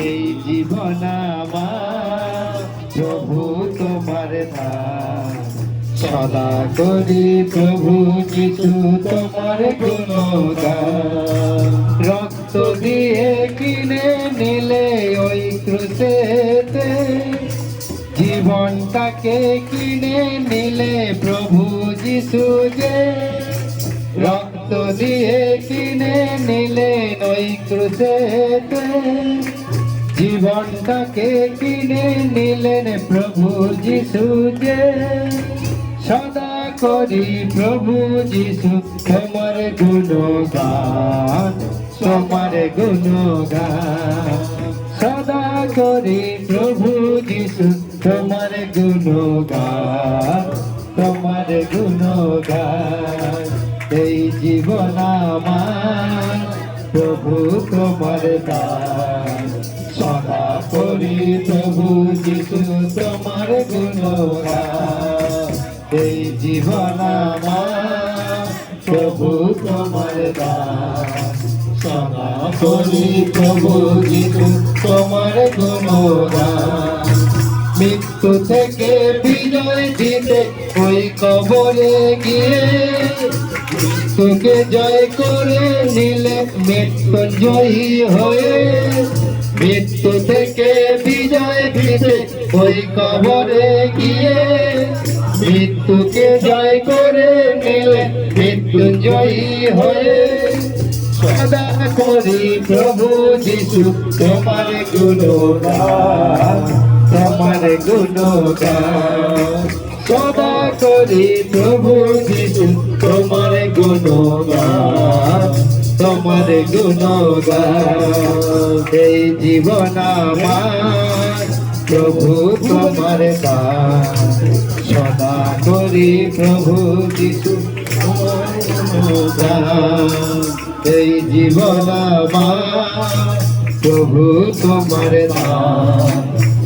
এই জীবন আমার প্রভু তোমার দান, সদা করি প্রভু যিশু তোমার গুণগান। রক্ত দিয়ে কিনে নিলে ওই ক্রুশেতে, জীবনটাকে কিনে নিলে প্রভু যিশু যে। রক্ত দিয়ে কিনে নিলেন ওই ক্রুশেতে, জীবনটাকে কিনে নিলেন প্রভু যিশু যে। সদা করি প্রভু যিশু তোমার গুণগান, তোমার গুণগান। সদা করি প্রভু যিশু তোমার গুণগান, তোমার গুণগান। এই জীবন আমার প্রভু তোমার দান, সদা করি প্রভু যিশু তোমার গুণগান। এই জীবন আমার প্রভু তোমার দান, সদা করি প্রভু যিশু তোমার গুণগান। মৃত্যু থেকে বিজয় দিতে ওই কবরে গিয়ে, মৃত্যুকে জয় করে নিলে মৃত্যুঞ্জয়ী হয়ে। মৃত্যু থেকে বিজয় দিতে ওই কবরে গিয়ে, মৃত্যুকে জয় করে নিলে মৃত্যুঞ্জয়ী হয়ে। সদা করি প্রভু যিশু তোমার গুণগান, তোমার গুণগান। সদা করি প্রভু যিশু তোমার গুণগান, তোমার গুণগান। এই জীবন আমার প্রভু তোমার দান, সদা করি প্রভু যিশু তোমার গুণগান। এই জীবন আমার প্রভু তোমার দান,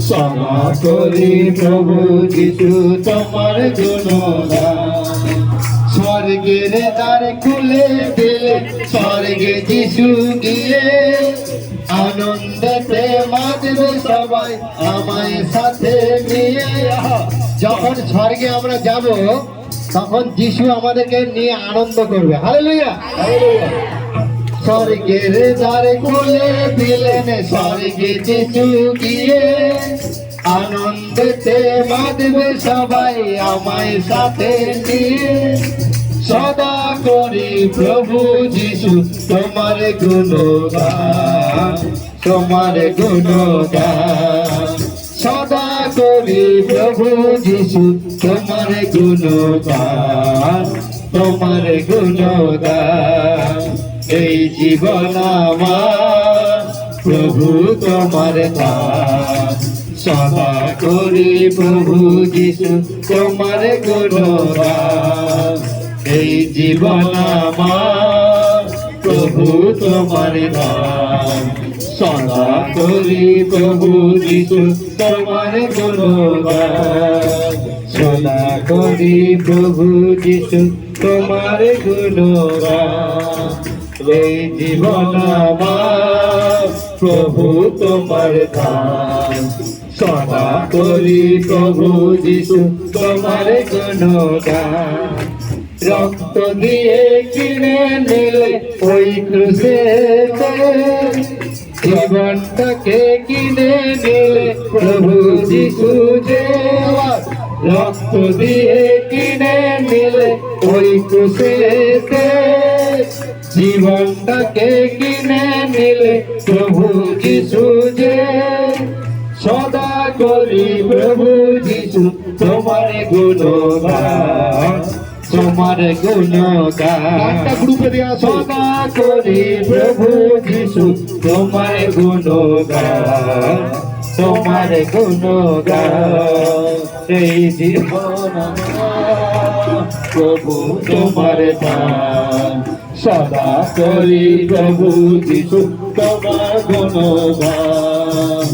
সদা করি প্রভু যিশু তোমার গুণগান। স্বর্গের দ্বার খুলে দিলে স্বর্গে যিশু গিয়ে, আনন্দেতে মাতবে সবাই আমায় সাথে নিয়ে। যখন স্বর্গে আমরা যাব তখন যিশু আমাদেরকে নিয়ে আনন্দ করবে। Hallelujah, hallelujah. স্বর্গের দ্বার খুলে দিলেন স্বর্গে যিশু গিয়ে, আনন্দেতে মাতবে সবাই আমায় সাথে নিয়ে। সদা করি প্রভু যিশু তোমার গুণগান, তোমার গুণগান। সদা করি প্রভু যিশু তোমার গুণগান, তোমার গুণগান। এই জীবন আমার প্রভু তোমার দান, সদা করি প্রভু যিশু তোমার গুণগান। এই জীবন আমার প্রভু তোমার দান, সদা করি প্রভু যিশু তোমার গুণগান। সদা করি প্রভু যিশু তোমার গুণগান। এই জীবন আমার প্রভু তোমার দান, সদা করি প্রভু যিশু তোমার গুণগান। রক্ত দিয়ে কিনে নিলে ওই ক্রুশেতে, জীবনটাকে কিনে নিলে প্রভু যিশু যে। রক্ত দিয়ে কিনে নিলে ওই ক্রুশেতে, জীবনটাকে কিনে নিলে প্রভু যিশু যে। সদা করি প্রভু যিশু তোমার গুণগান, তোমার গুণগান। গ্রুপে দেওয়া সদা করি প্রভু যিশু তোমার গুণগান, তোমার গুণগান। এই জীবন প্রভু তোমার দান, সদা করি প্রভু যিশু তোমার গুণগান।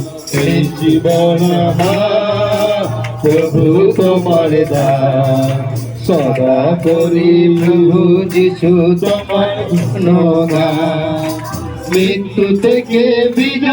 এই জীবন প্রভু তোমার দান, সদা করি প্রভু যিশু তোমার গুণগান। মৃত্যু থেকে বিজয়